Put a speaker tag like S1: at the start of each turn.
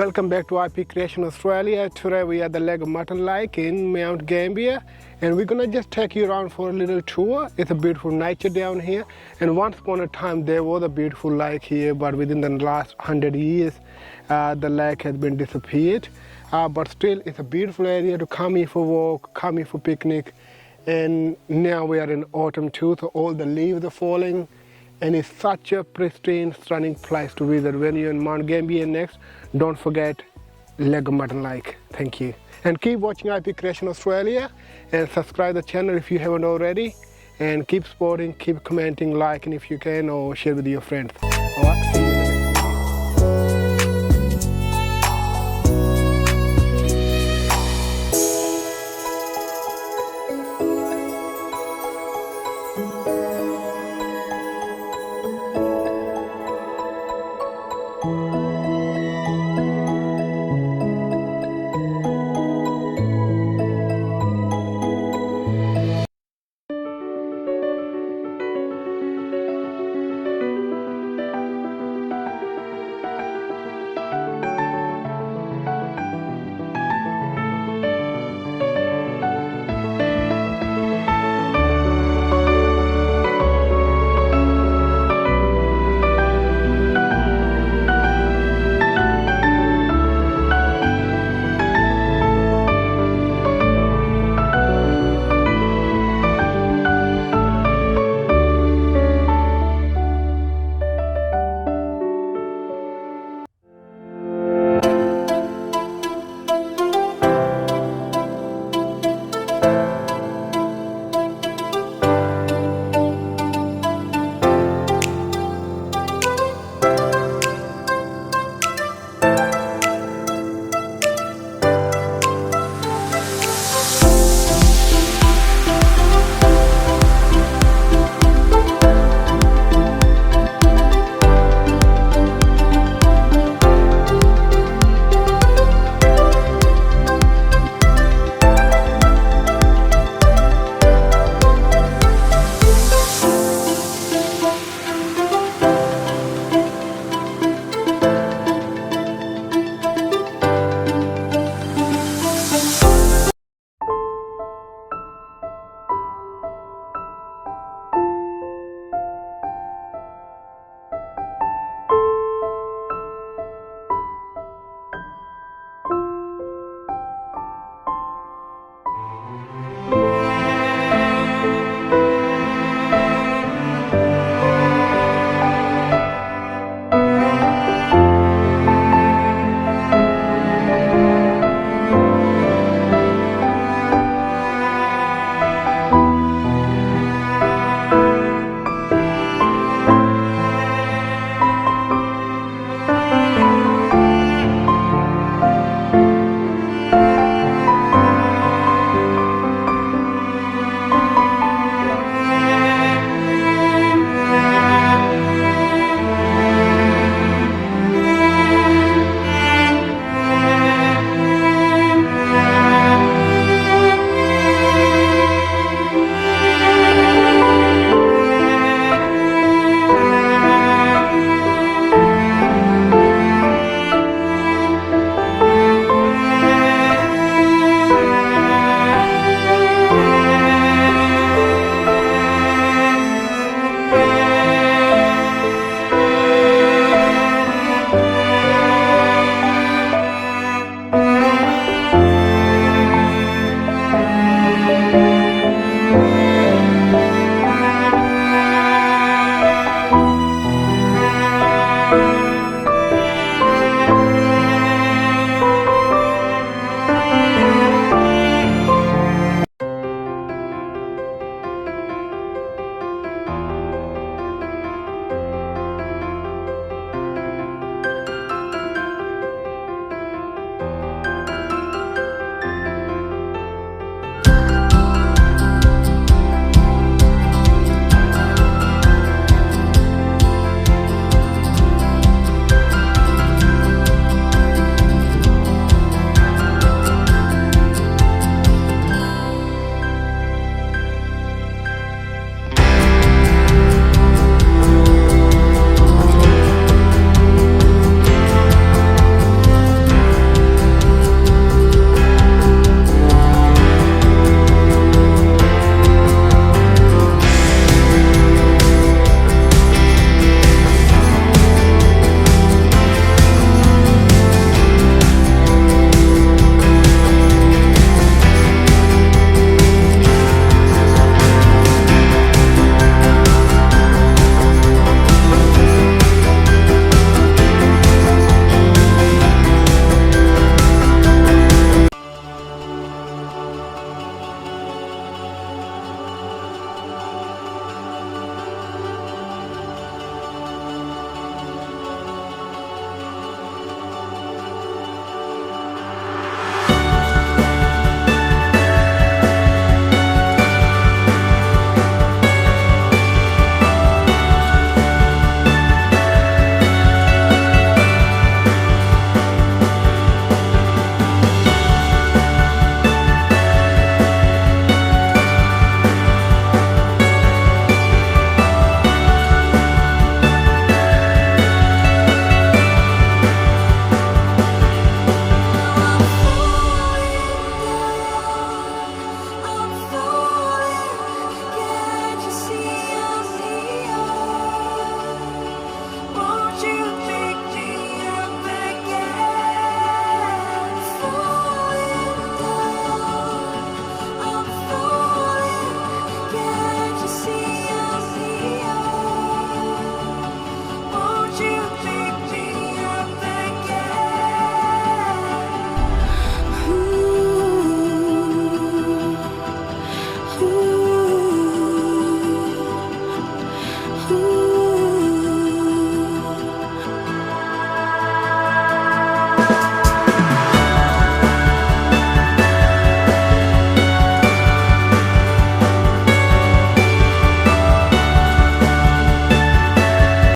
S1: Welcome back to IP Creation Australia. Today we are at the Leg of Mutton Lake in Mount Gambier, and we're gonna just take you around for a little tour. It's a beautiful nature down here, and once upon a time there was a beautiful lake here, but within the last 100 years the lake has been disappeared. But still it's a beautiful area to come here for walk, come here for picnic. And now we are in autumn too, so all the leaves are falling. And it's such a pristine, stunning place to visit. When you're in Mount Gambier next, don't forget Leg of Mutton Lake. Thank you. And keep watching IP Creation Australia and subscribe the channel if you haven't already. And keep supporting, keep commenting, liking if you can, or share with your friends. All right?